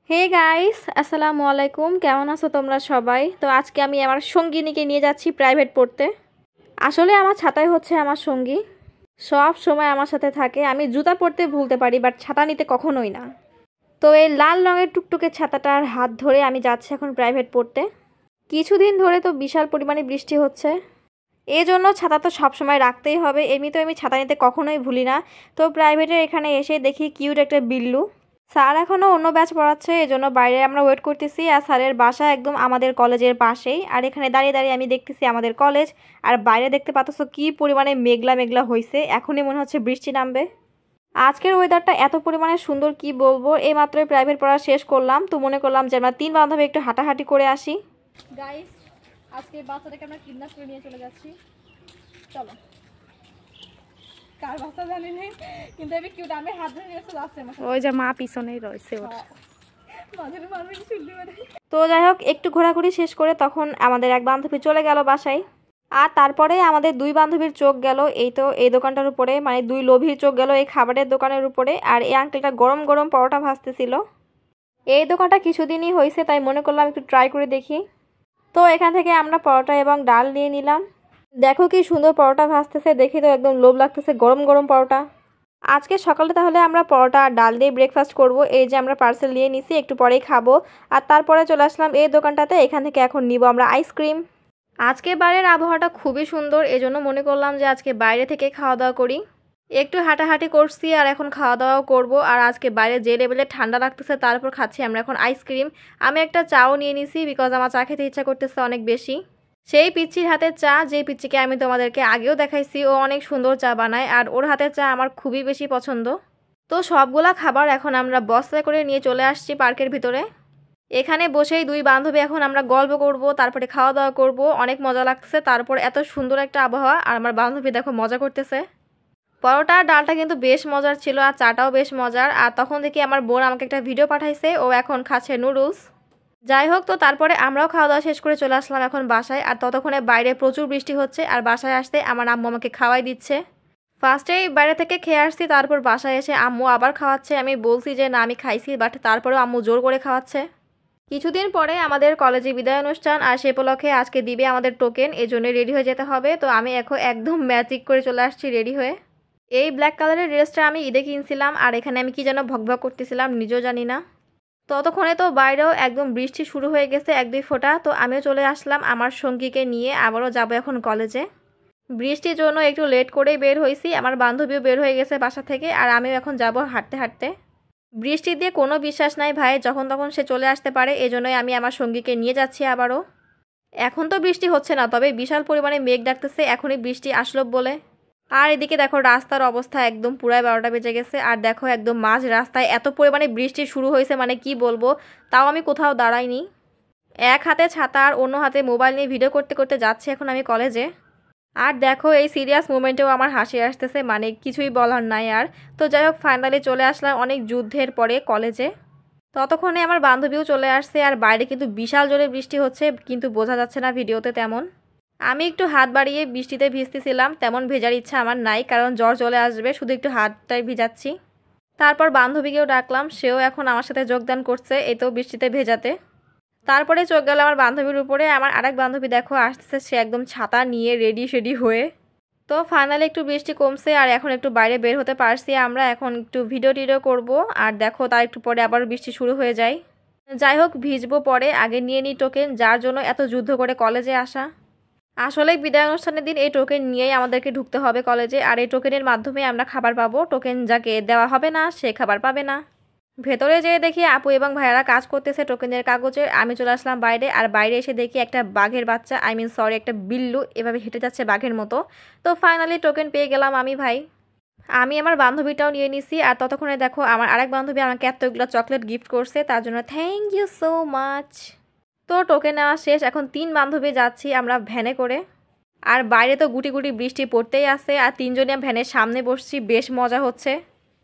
Hey guys, আসসালামু আলাইকুম। কেমন আছো তোমরা সবাই? তো আজকে আমি আমার সঙ্গিনীকে নিয়ে যাচ্ছি প্রাইভেট পড়তে। আসলে আমার ছাতাই হচ্ছে আমার সঙ্গী, সব সময় আমার সাথে থাকে। আমি জুতা পরতে ভুলতে পারি, বাট ছাতা নিতে কখনোই না। তো এই লাল রঙের টুকটুকে ছাতাটার হাত ধরে আমি যাচ্ছি এখন প্রাইভেট পড়তে। কিছুদিন ধরে তো বিশাল পরিমাণে বৃষ্টি হচ্ছে, এই জন্য ছাতা তো সবসময় রাখতেই হবে। এমনিতেও আমি ছাতা নিতে কখনোই ভুলি না। তো প্রাইভেটের এখানে এসে দেখি কিউট একটা বিল্লু। স্যার এখনও অন্য ব্যাচ পড়াচ্ছে, এই জন্য বাইরে আমরা ওয়েট করতেছি। আর স্যারের বাসা একদম আমাদের কলেজের পাশেই। আর এখানে দাঁড়িয়ে দাঁড়িয়ে আমি দেখতেছি আমাদের কলেজ। আর বাইরে দেখতে পাচ্ছ কি পরিমাণে মেঘলা মেঘলা হয়েছে, এখনই মনে হচ্ছে বৃষ্টি নামবে। আজকের ওয়েদারটা এত পরিমাণে সুন্দর কি বলবো। এই মাত্রই প্রাইভেট পড়া শেষ করলাম, তো মনে করলাম যে আমরা তিন বান্ধবী একটু হাঁটাহাঁটি করে আসি। গাইস, আজকে বাচ্চাটাকে আমরা কিডন্যাপ করে নিয়ে চলে যাচ্ছি। চলো। কার বাচ্চা জানি না, কিন্তু আমি কিউট, আমি হাত ধরে নিয়ে চলে আসছে। ওই যে মা পিছনেই রয়েছে ওর। তো যাই হোক, একটু ঘোরাঘুরি শেষ করে তখন আমাদের এক বান্ধবী চলে গেল বাসায়। আর তারপরে আমাদের দুই বান্ধবীর চোখ গেল এই দোকানটার উপরে, মানে দুই লোভীর চোখ গেল এই খাবারের দোকানের উপরে। আর এই আঙ্কেলটা গরম গরম পরোটা ভাজতেছিল। এই দোকানটা কিছুদিনই হয়েছে, তাই মনে করলাম একটু ট্রাই করে দেখি। তো এখান থেকে আমরা পরোটা এবং ডাল নিয়ে নিলাম। দেখো কি সুন্দর পরোটা ভাজতেছে, দেখি তো একদম লোভ লাগতেছে গরম গরম পরোটা। আজকে সকালে তাহলে আমরা পরোটা আর ডাল দিয়ে ব্রেকফাস্ট করব। এই যে আমরা পার্সেল নিয়ে নিছি, একটু পরেই খাবো। আর তারপরে চলে আসলাম এই দোকানটাতে, এখান থেকে এখন নিব আমরা আইসক্রিম। আজকে বাইরের আবহাওয়াটা খুবই সুন্দর, এজন্য মনে করলাম যে আজকে বাইরে থেকে খাওয়া দাওয়া করি। একটু হাঁটাহাঁটি করছি আর এখন খাওয়া দাওয়াও করব। আর আজকে বাইরে যে লেভেলে ঠান্ডা লাগতেছে তারপর খাচ্ছি আমরা এখন আইসক্রিম। আমি একটা চাও নিয়ে নিছি, বিকজ আমার চা খেতে ইচ্ছা করতেছে অনেক বেশি। সেই পিচ্চির হাতের চা, যে পিচ্চিকে আমি তোমাদেরকে আগেও দেখাইছি, ও অনেক সুন্দর চা বানায় আর ওর হাতের চা আমার খুবই বেশি পছন্দ। তো সবগুলা খাবার এখন আমরা বস্তায় করে নিয়ে চলে আসছি পার্কের ভিতরে। এখানে বসেই দুই বান্ধবী এখন আমরা গল্প করব, তারপরে খাওয়া দাওয়া করব। অনেক মজা লাগছে, তারপর এত সুন্দর একটা আবহাওয়া আর আমার বান্ধবী দেখো মজা করতেছে। পরোটা আর ডালটা কিন্তু বেশ মজার ছিল আর চাটাও বেশ মজার। আর তখন দেখি আমার বোন আমাকে একটা ভিডিও পাঠাইছে, ও এখন খাচ্ছে নুডলস। যাই হোক, তো তারপরে আমরাও খাওয়া দাওয়া শেষ করে চলে আসলাম এখন বাসায়। আর ততক্ষণে বাইরে প্রচুর বৃষ্টি হচ্ছে আর বাসায় আসতে আমার আম্মু আমাকে খাওয়াই দিচ্ছে। ফার্স্টেই বাইরে থেকে খেয়ে আসছি, তারপর বাসায় এসে আম্মু আবার খাওয়াচ্ছে। আমি বলছি যে না আমি খাইছি, বাট তারপরেও আম্মু জোর করে খাওয়াচ্ছে। কিছুদিন পরে আমাদের কলেজে বিদায় অনুষ্ঠান, আর সে উপলক্ষে আজকে দিবে আমাদের টোকেন, এই জন্য রেডি হয়ে যেতে হবে। তো আমি এখন একদম ম্যাজিক করে চলে আসছি রেডি হয়ে। এই ব্ল্যাক কালারের ড্রেসটা আমি ঈদে কিনছিলাম, আর এখানে আমি কি যেন ভকভক করতেছিলাম নিজেও জানি না। ততক্ষণে তো বাইরেও একদম বৃষ্টি শুরু হয়ে গেছে এক দুই ফোঁটা। তো আমিও চলে আসলাম আমার সঙ্গীকে নিয়ে, আবারও যাব এখন কলেজে। বৃষ্টির জন্য একটু লেট করেই বের হয়েছি, আমার বান্ধবীও বের হয়ে গেছে বাসা থেকে, আর আমিও এখন যাব হাঁটতে হাঁটতে। বৃষ্টি দিয়ে কোনো বিশ্বাস নাই ভাই, যখন তখন সে চলে আসতে পারে, এজন্যই আমি আমার সঙ্গীকে নিয়ে যাচ্ছি আবারও। এখন তো বৃষ্টি হচ্ছে না, তবে বিশাল পরিমাণে মেঘ ডাকতেছে এখনই বৃষ্টি আসলো বলে। আর এদিকে দেখো রাস্তার অবস্থা একদম পুরাই 12টা বেজে গেছে। আর দেখো একদম মাঝ রাস্তায় এত পরিমাণে বৃষ্টি শুরু হয়েছে, মানে কি বলবো। তাও আমি কোথাও দাঁড়াইনি, এক হাতে ছাতা আর অন্য হাতে মোবাইল নিয়ে ভিডিও করতে করতে যাচ্ছি এখন আমি কলেজে। আর দেখো এই সিরিয়াস মোমেন্টেও আমার হাসি আসতেছে, মানে কিছুই বলার নাই আর। তো যাই হোক, ফাইনালি চলে আসলাম অনেক যুদ্ধের পরে কলেজে। ততক্ষণে আমার বান্ধবীও চলে আসছে, আর বাইরে কিন্তু বিশাল জোরে বৃষ্টি হচ্ছে, কিন্তু বোঝা যাচ্ছে না ভিডিওতে তেমন। আমি একটু হাত বাড়িয়ে বৃষ্টিতে ভিজতেছিলাম, তেমন ভেজার ইচ্ছা আমার নাই, কারণ জ্বর চলে আসবে, শুধু একটু হাতটাই ভিজাচ্ছি। তারপর বান্ধবীকেও ডাকলাম, সেও এখন আমার সাথে যোগদান করছে এই তো বৃষ্টিতে ভেজাতে। তারপরে চোখ গেল আমার বান্ধবীর উপরে, আমার আরেক বান্ধবী দেখো আসতেছে, সে একদম ছাতা নিয়ে রেডি শেডি হয়ে। তো ফাইনালি একটু বৃষ্টি কমছে আর এখন একটু বাইরে বের হতে পারছি আমরা, এখন একটু ভিডিও টিডিও করবো। আর দেখো তার একটু পরে আবার বৃষ্টি শুরু হয়ে যায়। যাই হোক, ভিজবো পরে, আগে নিয়ে নিই টোকেন, যার জন্য এত যুদ্ধ করে কলেজে আসা। আসলে বিদায় অনুষ্ঠানের দিন এই টোকেন নিয়েই আমাদেরকে ঢুকতে হবে কলেজে, আর এই টোকেনের মাধ্যমে আমরা খাবার পাবো। টোকেন যাকে দেওয়া হবে না সে খাবার পাবে না। ভেতরে যেয়ে দেখি আপু এবং ভাইয়ারা কাজ করতেছে টোকেনের কাগজে। আমি চলে আসলাম বাইরে, আর বাইরে এসে দেখি একটা বাঘের বাচ্চা, সরি একটা বিল্লু এভাবে হেঁটে যাচ্ছে বাঘের মতো। তো ফাইনালি টোকেন পেয়ে গেলাম আমি ভাই। আমি আমার বান্ধবীটাও নিয়ে নিছি। আর ততক্ষণে দেখো আমার আরেক বান্ধবী আমাকে এতগুলো চকলেট গিফট করছে, তার জন্য থ্যাংক ইউ সো মাচ। তো টোকেন নেওয়া শেষ, এখন তিন বান্ধবী যাচ্ছি আমরা ভ্যানে করে। আর বাইরে তো গুটি গুটি বৃষ্টি পড়তেই আছে, আর তিনজনে ভ্যানের সামনে বসছি, বেশ মজা হচ্ছে।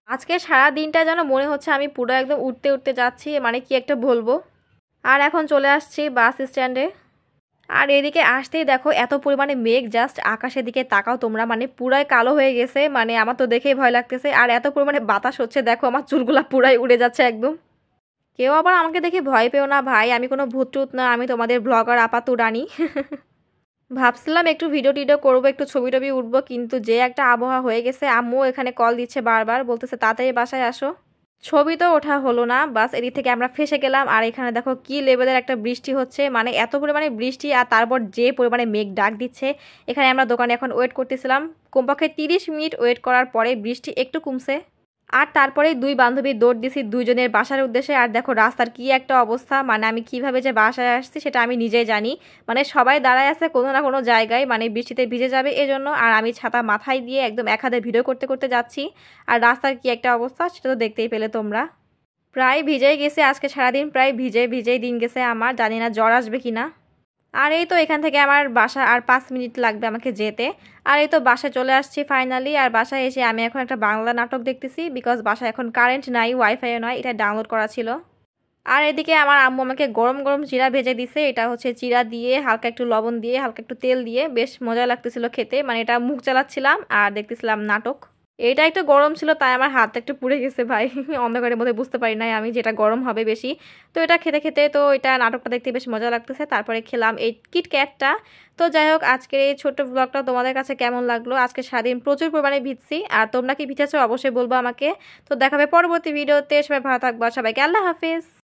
আজকে সারা দিনটা যেন মনে হচ্ছে আমি পুরো একদম উঠতে উঠতে যাচ্ছি, মানে কি একটা বলবো। আর এখন চলে আসছি বাস স্ট্যান্ডে। আর এদিকে আসতেই দেখো এত পরিমাণে মেঘ, জাস্ট আকাশের দিকে তাকাও তোমরা, মানে পুরাই কালো হয়ে গেছে, মানে আমার তো দেখেই ভয় লাগতেছে। আর এত পরিমাণে বাতাস হচ্ছে, দেখো আমার চুলগুলা পুরাই উড়ে যাচ্ছে একদম। কেউ আবার আমাকে দেখে ভয় পেও না ভাই, আমি কোনো ভূত টুত না, আমি তোমাদের ব্লগার আপাতু রানী। ভাবছিলাম একটু ভিডিও টিডিও করবো, একটু ছবি টবি উঠবো, কিন্তু যে একটা আবহাওয়া হয়ে গেছে, আম্মু এখানে কল দিচ্ছে বারবার, বলতেছে তাড়াতাড়ি বাসায় আসো। ছবি তো ওঠা হলো না, বাস এদিক থেকে আমরা ফেসে গেলাম। আর এখানে দেখো কি লেভেলের একটা বৃষ্টি হচ্ছে, মানে এত পরিমাণে বৃষ্টি আর তারপর যে পরিমাণে মেঘ ডাক দিচ্ছে। এখানে আমরা দোকানে এখন ওয়েট করতেছিলাম, কমপক্ষে 30 মিনিট ওয়েট করার পরে বৃষ্টি একটু কমছে। আর তারপরে দুই বান্ধবী দৌড় দিছি দুইজনের বাসার উদ্দেশ্যে। আর দেখো রাস্তার কি একটা অবস্থা, মানে আমি কিভাবে যে বাসায় আসছি সেটা আমি নিজেই জানি। মানে সবাই দাঁড়ায় আছে কোনো না কোনো জায়গায়, মানে বৃষ্টিতে ভিজে যাবে এজন্য। আর আমি ছাতা মাথায় দিয়ে একদম এক হাতে ভিডিও করতে করতে যাচ্ছি। আর রাস্তার কি একটা অবস্থা সেটা তো দেখতেই পেলে তোমরা। প্রায় ভিজেই গেছে আজকে সারাদিন, প্রায় ভিজেই দিন গেছে আমার, জানি না জ্বর আসবে কিনা। আর এই তো এখান থেকে আমার বাসা আর 5 মিনিট লাগবে আমাকে যেতে। আর এই তো বাসায় চলে আসছি ফাইনালি। আর বাসায় এসে আমি এখন একটা বাংলা নাটক দেখতেছি, বিকজ বাসায় এখন কারেন্ট নাই, ওয়াইফাইও নয়, এটা ডাউনলোড করা ছিল। আর এদিকে আমার আম্মু আমাকে গরম গরম চিড়া ভেজে দিছে, এটা হচ্ছে চিড়া দিয়ে হালকা একটু লবণ দিয়ে হালকা একটু তেল দিয়ে বেশ মজা লাগতেছিল খেতে, মানে এটা মুখ চালাচ্ছিলাম আর দেখতেছিলাম নাটক। এটা একটু গরম ছিল তাই আমার হাতটা একটু পুড়ে গেছে ভাই। অন্ধকারের মধ্যে বুঝতে পারি নাই আমি যেটা গরম হবে বেশি। তো এটা খেতে খেতে তো এটা নাটকটা দেখতে বেশ মজা লাগতেছে, তারপরে খেলাম এই কিটক্যাটটা। তো যাই হোক আজকের এই ছোট্ট ব্লগটা তোমাদের কাছে কেমন লাগলো। আজকে সারাদিন প্রচুর পরিমাণে ভিজছি, আর তোমরা কি ভিজেছো অবশ্যই বলবো আমাকে। তো দেখাবে পরবর্তী ভিডিওতে, সবাই ভালো থাকবা, সবাইকে আল্লাহ হাফিজ।